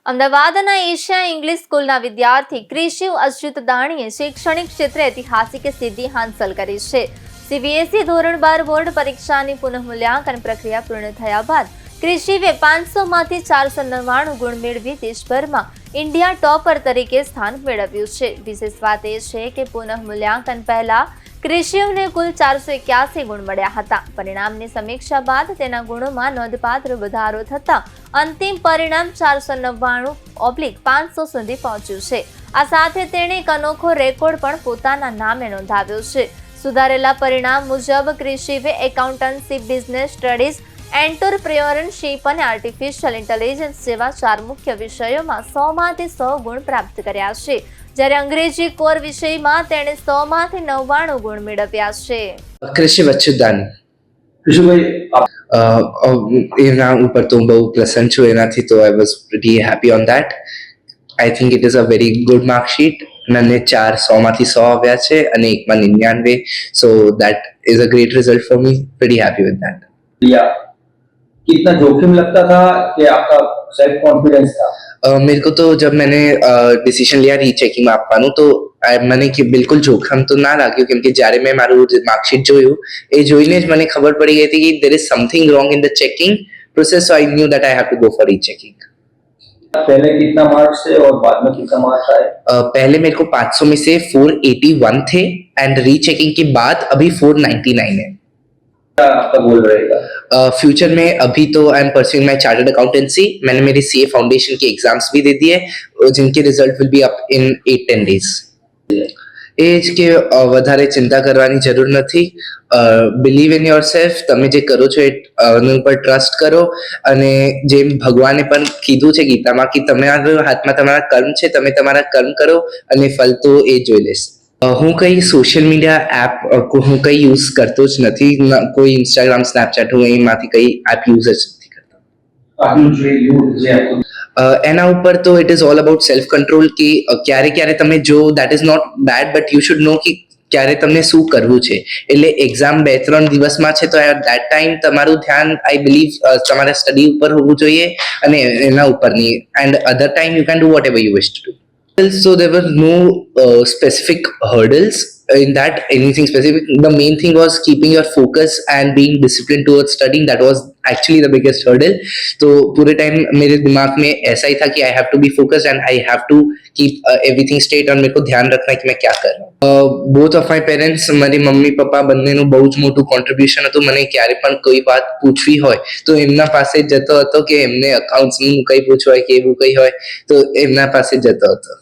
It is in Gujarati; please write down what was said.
અમદાવાદના એશિયા ઇંગ્લિશ સ્કૂલના વિદ્યાર્થી ક્રિશિવ અચ્યુત દાણીએ શૈક્ષણિક ક્ષેત્રે ઐતિહાસિક સિદ્ધિ હાંસલ કરી છે। સીબીએસઈ ધોરણ 12 બોર્ડ પરીક્ષાની પુનઃમૂલ્યાંકન પ્રક્રિયા પૂર્ણ થયા બાદ ક્રિશિવે 500માંથી 499 ગુણ મેળવી દેશભરમાં ઇન્ડિયા ટોપર તરીકે સ્થાન મેળવ્યું છે। વિશેષ વાત એ છે કે પુનઃમૂલ્યાંકન પહેલા ક્રિશિવને કુલ 481 ગુણ મળ્યા હતા। પરિણામની સમીક્ષા બાદ તેના ગુણોમાં નોંધપાત્ર વધારો થતા અંતિમ પરિણામ 499/500 સુધી પહોંચ્યું છે। આ સાથે તેણે એક અનોખો રેકોર્ડ પણ પોતાના નામે નોંધાવ્યો છે। સુધારેલા પરિણામ મુજબ ક્રિશિવે એકાઉન્ટન્સી, બિઝનેસ સ્ટડીઝ, એન્ટરપ્રેન્યોરશિપ અને આર્ટિફિશિયલ ઇન્ટેલિજન્સ જેવા 4 મુખ્ય વિષયોમાં 100માંથી 100 ગુણ પ્રાપ્ત કર્યા છે, જ્યારે અંગ્રેજી કોર વિષયમાં તેણે 100માંથી 99 ગુણ મેળવ્યા છે। ક્રિશિવ અચ્યુતાની કૃષ્ણભાઈ એના ઉપર તો બહુ પ્રસન્ન છું એનાથી, તો I was pretty happy on that. I think it is a very good marksheet. મને 4 100માંથી 100 આવ્યા છે અને એકમાં 99, so that is a great result for me. Pretty happy with that. या कितना जोखिम लगता था कि आपका सेल्फ कॉन्फिडेंस था? मेरे को तो जब मैंने डिसीजन लिया रीचेकिंग में આપવાનું, તો મને કે બિલકુલ જોખમ તો ના લાગ્યું, કેમ કે જ્યારે મેં મારું માર્કશીટ જોયું એ જોઈને જ મને ખબર પડી ગઈ હતી કે there is something wrong in the checking process, so I knew that I have to go for rechecking। पहले कितना मार्क्स थे और बाद में कितना मार्क्स आए? पहले मेरे को 500 में से 481 थे एंड रीचेकिंग के बाद अभी 499 है। क्या आपका गोल रहेगा? फ्यूचर में अभी तो I am pursuing my chartered accountancy. मैंने मेरी सीए फाउंडेशन के एग्जाम्स भी दे दिए, जिनके result will be up in 8-10 days. એજ કે વધારે ચિંતા કરવાની જરૂર નથી। Believe in yourself. તમે જે કરો છો એના ઉપર ટ્રસ્ટ કરો, અને જેમ ભગવાને પણ કીધું છે ગીતામાં કે તમારા હાથમાં તમારા કર્મ છે, તમે તમારા કર્મ કરો અને ફલ તો એ જોઈ લેશે। હું કઈ સોશિયલ મીડિયા એપ હું કઈ યુઝ કરતો જ નથી, કોઈ ઇન્સ્ટાગ્રામ, સ્નેપચેટ, હું એમાંથી કઈ એપ યુઝ જ નથી કરતો। એના ઉપર તો it is all about self control, કે ક્યારે ક્યારે તમે જો that is not bad, but you should know કે ક્યારે તમને શું કરવું છે। એટલે એક્ઝામ 2-3 દિવસમાં છે, તો એટ દેટ ટાઈમ તમારું ધ્યાન આઈ બિલીવ તમારા સ્ટડી ઉપર હોવું જોઈએ અને એના ઉપર નહીં, and other time you can do vote ever you wish to do. So there were no specific hurdles in that, anything specific. The main thing was keeping your focus and being disciplined towards studying. That was actually the biggest hurdle. तो पूरे टाइम मेरे दिमाग में ऐसा ही था कि I have to be focused and I have to keep everything straight, और मेरे को ध्यान रखना है कि मैं क्या कर रहा हूँ। Both of my parents, મારી મમ્મી પપ્પા બંનેનું બહુ જ મોટું કોન્ટ્રીબ્યુશન હતું। મને ક્યારે પણ કોઈ વાત પૂછવી હોય તો એમના પાસે જતો હતો, કે એમને અકાઉન્ટ્સનું કંઈ પૂછવું હોય કે એવું કંઈ હોય તો એમના પાસે જતો હતો।